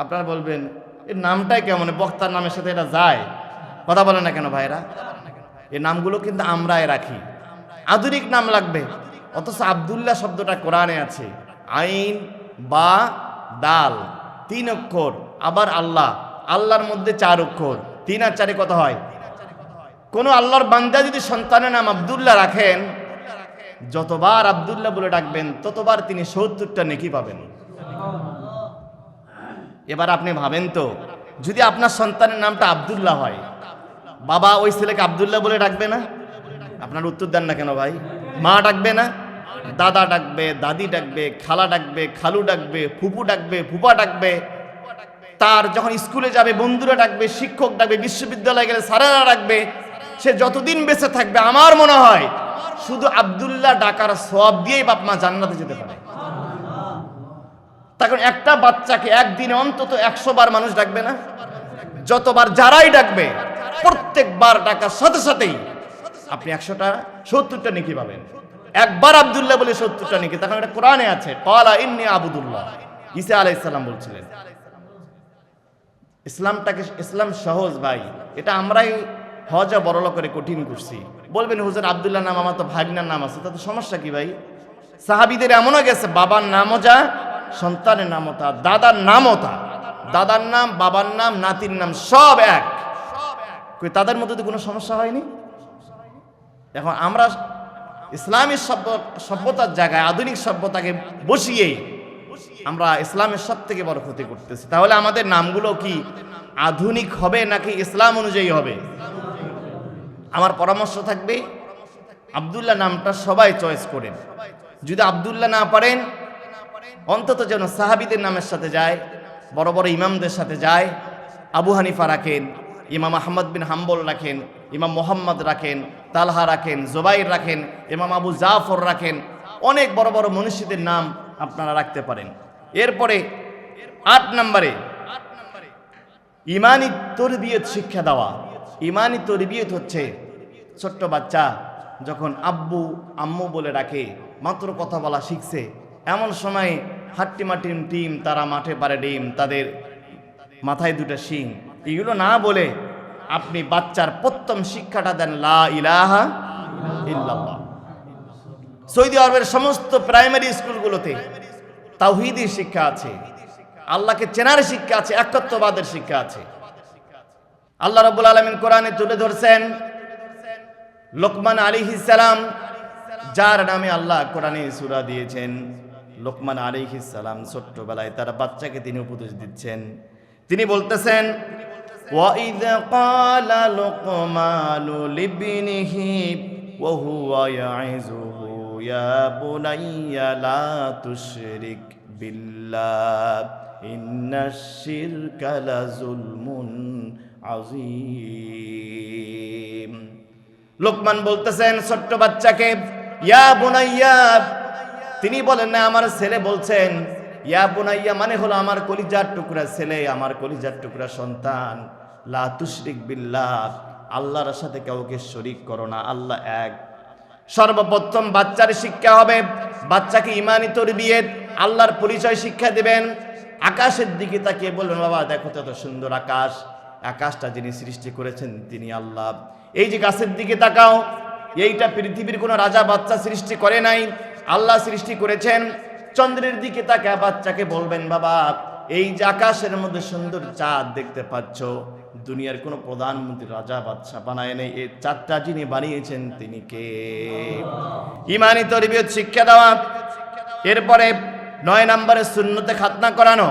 আপনারা বলবেন এর নামটাই কেমন, বক্তার নামের সাথে এটা যায়? কথা বলে না কেন ভাইরা? এই নামগুলো কিন্তু আমরাই রাখি, আধুনিক নাম লাগবে। অথচ আব্দুল্লাহ শব্দটা কোরআনে আছে, আইন বা দাল, 3 অক্ষর। আবার আল্লাহ, আল্লাহর মধ্যে 4 অক্ষর, 3 আর 4 কত হয়? কোন আল্লাহর বান্দা যদি সন্তানের নাম আব্দুল্লাহ রাখেন, যতবার আব্দুল্লাহ বলে ডাকবেন ততবার তিনি 70টা নেকি পাবেন। এবার আপনি ভাবেন তো, যদি আপনার সন্তানের নামটা আব্দুল্লাহ হয়, বাবা ওই ছেলেকে আব্দুল্লাহ বলে ডাকবে না? আপনার উত্তর দেন না কেন ভাই? মা ডাকবে না? দাদা ডাকবে, দাদি ডাকবে, খালা ডাকবে, খালু ডাকবে, ফুপু ডাকবে, ফুপা ডাকবে। তার যখন স্কুলে যাবে বন্ধুরা ডাকবে, শিক্ষক ডাকবে, বিশ্ববিদ্যালয়ে গেলে স্যারেরা ডাকবে। সে যতদিন বেঁচে থাকবে আমার মনে হয় শুধু আব্দুল্লাহ ডাকার সওয়াব দিয়েই বাপ মা জান্নাতে যেতে পারে। তখন একটা বাচ্চাকে একদিনে অন্তত 100 বার মানুষ ডাকবে না? যতবার যারাই ডাকবে প্রত্যেকবার ডাকার সাথে সাথেই আপনি 100টা 70টা নেকি পাবেন। একবার আব্দুল্লাহ বলে 70টা নেকি। তখন এটা কোরআনে আছে, ক্বালা ইন্নী আবুদুল্লাহ, ঈসা আলাইহিস সালাম বলছিলেন। ইসলাম সহজ ভাই, এটা আমরাই হজা বড়ল করে কঠিন করছি। বলবেন হুজুর আব্দুল্লাহ নাম আমার তো ভাগনার নাম আছে, তাতে সমস্যা কি ভাই? সাহাবীদের এমনও গেছে, বাবার নামও যা, সন্তানের নামও তা, দাদার নামও তা, দাদার নাম, বাবার নাম, নাতির নাম সব এক। তাদের মধ্যে তো কোনো সমস্যা হয়নি। এখন আমরা ইসলামী সভ্যতার জায়গায় আধুনিক সভ্যতাকে বসিয়ে আমরা ইসলামের সব থেকে বড় ক্ষতি করতেছি। তাহলে আমাদের নামগুলো কি আধুনিক হবে নাকি ইসলাম অনুযায়ী হবে? আমার পরামর্শ থাকবে আব্দুল্লাহ নামটা সবাই চয়েস করেন। যদি আব্দুল্লাহ না পারেন, অন্তত যেন সাহাবীদের নামের সাথে যায়, বড় বড় ইমামদের সাথে যায়। আবু হানিফা রাখেন, ইমাম আহমদ বিন হাম্বল রাখেন, ইমাম মোহাম্মদ রাখেন, তালহা রাখেন, জুবাইর রাখেন, ইমাম আবু জাফর রাখেন, অনেক বড় বড় মনীষীদের নাম আপনারা রাখতে পারেন। এরপরে 8 নম্বরে ইমানি তরবিয়ত শিক্ষা দেওয়া। ইমানি তরবিয়ত হচ্ছে ছোট্ট বাচ্চা যখন আব্বু আম্মু বলে ডাকে, মাত্র কথা বলা শিখছে, এমন সময় হাট্টিমাটিম টিম, তারা মাঠে পারে ডিম, তাদের মাথায় 2টা শিং, এগুলো না বলে আপনি বাচ্চার প্রথম শিক্ষাটা দেন লা ইলাহা ইল্লাল্লাহ। সৌদি আরবের সমস্ত প্রাইমারি স্কুলগুলোতে তাওহীদের শিক্ষা আছে, আল্লাহকে চেনার শিক্ষা আছে, একত্ববাদের শিক্ষা আছে। আল্লাহ রাব্বুল আলামিন কোরআনে তুলে ধরছেন লোকমান আলাইহিস সালাম, যার নামে আল্লাহ কোরআনে সূরা দিয়েছেন। লোকমান আলাইহিস সালাম ছোট্টবেলায় তার বাচ্চাকে তিনি উপদেশ দিচ্ছেন। তিনি বলতেছেন وَإِذْ قَالَ لُقْمَانُ لِابْنِهِ وَهُوَ يَعِظُهُ يَا بُنَيَّ لَا تُشْرِكْ بِاللَّهِ إِنَّ الشِّرْكَ لَظُلْمٌ عَظِيمٌ। লোকমান বলতেছেন ছোট্ট বাচ্চাকে ইয়া বুনাইয়া, তিনি বলেন না আমার ছেলে বলছেন ইয়া বুনাইয়া মানে হলো আমার কলিজার টুকরা ছেলে, আমার কলিজার টুকরা সন্তান, লা তুশরিক বিল্লাহ, আল্লাহর সাথে কাউকে শরীক করো না, আল্লাহ এক। সর্বপ্রথম বাচ্চার শিক্ষা হবে, বাচ্চাকে ইমানি তরবিয়ত, আল্লাহর পরিচয় শিক্ষা দিবেন। আকাশের দিকে তাকিয়ে বলবেন বাবা দেখো তো এত সুন্দর আকাশ, আকাশটা যিনি সৃষ্টি করেছেন তিনি আল্লাহ। এই যে গাছের দিকে তাকাও, এইটা পৃথিবীর কোনো রাজা বাচ্চা সৃষ্টি করে নাই, আল্লাহ সৃষ্টি করেছেন। চন্দ্রের দিকে তাকা বাচ্চাকে বলবেন বাবা এই যে আকাশের মধ্যে সুন্দর চাঁদ দেখতে পাচ্ছ, দুনিয়ার কোনো প্রধানমন্ত্রী রাজা বাদশা বানায় নেই, এই চাঁদটা যিনি বানিয়েছেন তিনি কে? ইমানি তরবিয়ত শিক্ষা দেওয়া। এরপরে 9 নম্বরে সুন্নতে খাতনা করানো।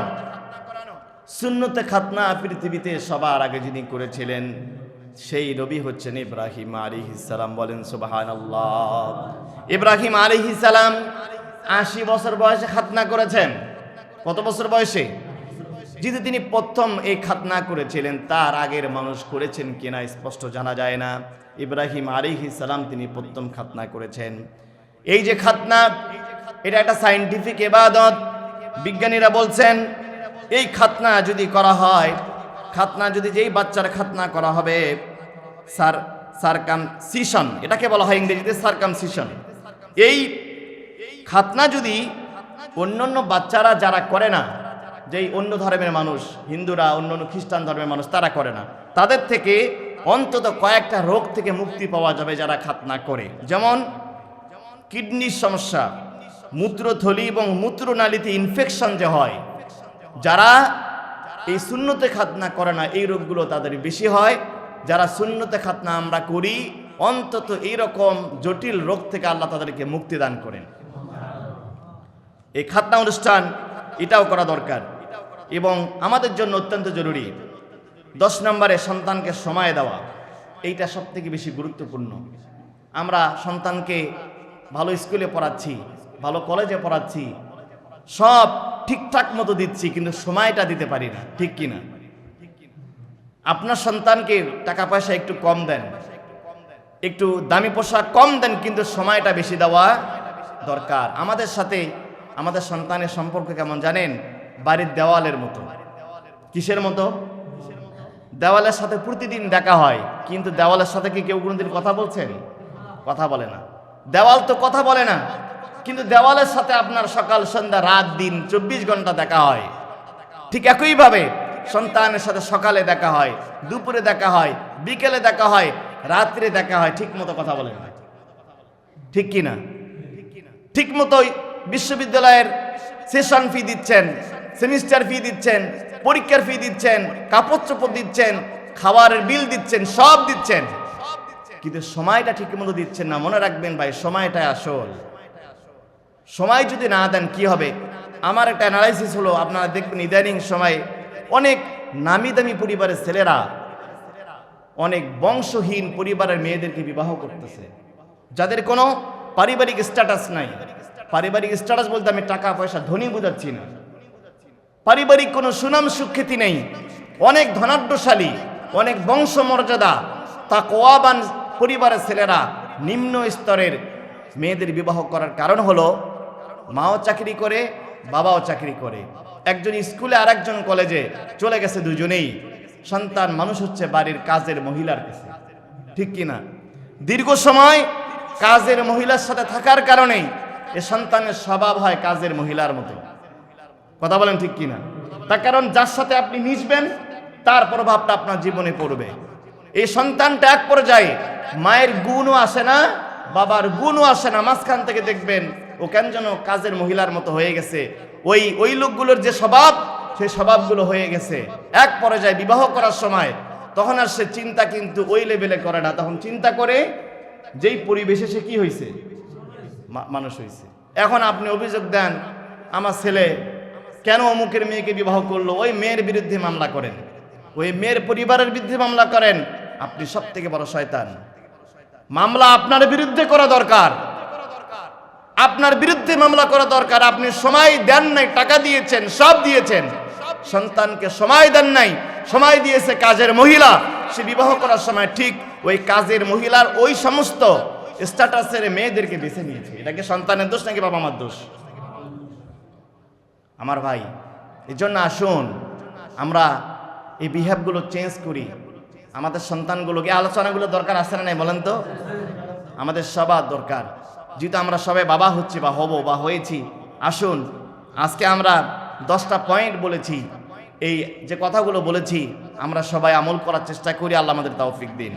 সুন্নতে খাতনা পৃথিবীতে সবার আগে যিনি করেছিলেন সেই নবী হচ্ছেন ইব্রাহিম আলাইহিস সালাম। বলেন সুবহানাল্লাহ। ইব্রাহিম আলাইহিস সালাম 80 বছর বয়সে খাতনা করেছেন। কত বছর বয়সে? যেহেতু তিনি প্রথম এই খাতনা করেছিলেন, তার আগের মানুষ করেছেন কিনা স্পষ্ট জানা যায় না। ইব্রাহিম আলাইহিস সালাম তিনি প্রথম খাতনা করেছেন। এই যে খাতনা, এটা একটা সায়েন্টিফিক ইবাদত। বিজ্ঞানীরা বলছেন এই খাতনা যদি করা হয়, খাতনা যদি যেই বাচ্চার খাতনা করা হবে, সারকামসিশন এটাকে বলা হয় ইংরেজিতে সারকামসিশন। এই খাতনা যদি অন্যান্য বাচ্চারা যারা করে না, যেই অন্য ধর্মের মানুষ, হিন্দুরা, অন্যান্য খ্রিস্টান ধর্মের মানুষ তারা করে না, তাদের থেকে অন্তত কয়েকটা রোগ থেকে মুক্তি পাওয়া যাবে যারা খাতনা করে। যেমন কিডনির সমস্যা, মূত্রথলি এবং মূত্রনালীতে ইনফেকশন যে হয়, যারা এই সুন্নতে খাতনা করে না এই রোগগুলো তাদের বেশি হয়। যারা সুন্নতে খাতনা আমরা করি, অন্তত এইরকম জটিল রোগ থেকে আল্লাহ তাদেরকে মুক্তি দান করেন। এই খাতনা অনুষ্ঠান এটাও করা দরকার এবং আমাদের জন্য অত্যন্ত জরুরি। 10 নম্বরে সন্তানকে সময় দেওয়া, এইটা সবথেকে বেশি গুরুত্বপূর্ণ। আমরা সন্তানকে ভালো স্কুলে পড়াচ্ছি, ভালো কলেজে পড়াচ্ছি, সব ঠিকঠাক মতো দিচ্ছি, কিন্তু সময়টা দিতে পারি না, ঠিক কিনা? আপনার সন্তানকে টাকা পয়সা একটু কম দেন, একটু দামি পোশাক কম দেন, কিন্তু সময়টা বেশি দেওয়া দরকার। আমাদের সাথে আমাদের সন্তানের সম্পর্ক কেমন জানেন? বাড়ির দেওয়ালের মতো। কিসের মতো? দেওয়ালের সাথে প্রতিদিন দেখা হয়, কিন্তু দেওয়ালের সাথে কি কেউ কোনোদিন কথা বলছেন? কথা বলে না। দেওয়াল তো কথা বলে না, কিন্তু দেওয়ালের সাথে আপনার সকাল সন্ধ্যা রাত দিন 24 ঘন্টা দেখা হয়। ঠিক একইভাবে সন্তানের সাথে সকালে দেখা হয়, দুপুরে দেখা হয়, বিকেলে দেখা হয়, রাত্রে দেখা হয়, ঠিক মতো কথা বলেন না, ঠিক কিনা? ঠিক মতোই বিশ্ববিদ্যালয়ের সেশন ফি দিচ্ছেন, সেমিস্টার ফি দিচ্ছেন, পরীক্ষার ফি দিচ্ছেন, কাপড় চোপড় দিচ্ছেন, খাবারের বিল দিচ্ছেন, সব দিচ্ছেন, কিন্তু সময়টা ঠিক মতো দিচ্ছেন না। মনে রাখবেন ভাই, সময়টাই আসল। সময় যদি না দেন কি হবে? আমার একটা অ্যানালাইসিস হলো, আপনারা দেখবেন ইদানিং সময় অনেক নামি দামি পরিবারের ছেলেরা অনেক বংশহীন পরিবারের মেয়েদেরকে বিবাহ করতেছে, যাদের কোনো পারিবারিক স্ট্যাটাস নাই। পারিবারিক স্ট্যাটাস বলতে আমি টাকা পয়সা ধনী বোঝাচ্ছি না, পারিবারিক কোনো সুনাম সুখ্যাতি নেই, অনেক ধনাঢ্যশালী, অনেক বংশ মর্যাদা, তাকওয়াবান পরিবারের ছেলেরা নিম্ন স্তরের মেয়েদের বিবাহ করার কারণ হলো মাও চাকরি করে, বাবাও চাকরি করে, একজন স্কুলে আর একজন কলেজে চলে গেছে, দুজনেই সন্তান মানুষ হচ্ছে বাড়ির কাজের মহিলার কাছে, ঠিক কিনা? দীর্ঘ সময় কাজের মহিলার সাথে থাকার কারণেই এ সন্তানের স্বভাব হয় কাজের মহিলার মতো। কথা বলেন ঠিক কিনা? তার কারণ যার সাথে আপনি মিশবেন তার প্রভাবটা আপনার জীবনে পড়বে। এই সন্তানটা এক পর্যায়ে মায়ের গুণও আসে না, বাবার গুণও আসে না, মাঝখান থেকে দেখবেন ও কেন যেন কাজের মহিলার মতো হয়ে গেছে। ওই লোকগুলোর যে স্বভাব, সেই স্বভাবগুলো হয়ে গেছে। এক পর্যায়ে বিবাহ করার সময় তখন আর সে চিন্তা কিন্তু ওই লেভেলে করে না, তখন চিন্তা করে যেই পরিবেশে সে কি হয়েছে, মানুষ হয়েছে। এখন আপনি অভিযোগ দেন আমার ছেলে কেন অমুকের মেয়েকে বিবাহ করলো, ওই মেয়ের বিরুদ্ধে মামলা করেন, ওই মেয়ের পরিবারের বিরুদ্ধে মামলা করেন, আপনি সব থেকে বড় শয়তান। মামলা আপনার বিরুদ্ধে করা দরকার, আপনার বিরুদ্ধে মামলা করা দরকার। আপনি সময় দেন নাই, টাকা দিয়েছেন, সব দিয়েছেন, সন্তানকে সময় দেন নাই, সময় দিয়েছে কাজের মহিলা। সে বিবাহ করার সময় ঠিক ওই কাজের মহিলার ওই সমস্ত স্ট্যাটাসের মেয়েদেরকে বেছে নিয়েছে। এটা কি সন্তানের দোষ নাকি বাবা মার দোষ? আমার ভাই, এই জন্য আসুন আমরা এই বিহেভগুলো চেঞ্জ করি। আমাদের সন্তানগুলোকে আলোচনাগুলো দরকার আছে না নাই বলেন তো? আমাদের সবার দরকার। যেহেতু আমরা সবাই বাবা হচ্ছি বা হব বা হয়েছি, আসুন আজকে আমরা 10টা পয়েন্ট বলেছি, এই যে কথাগুলো বলেছি আমরা সবাই আমল করার চেষ্টা করি। আল্লাহ আমাদের তৌফিক দিন।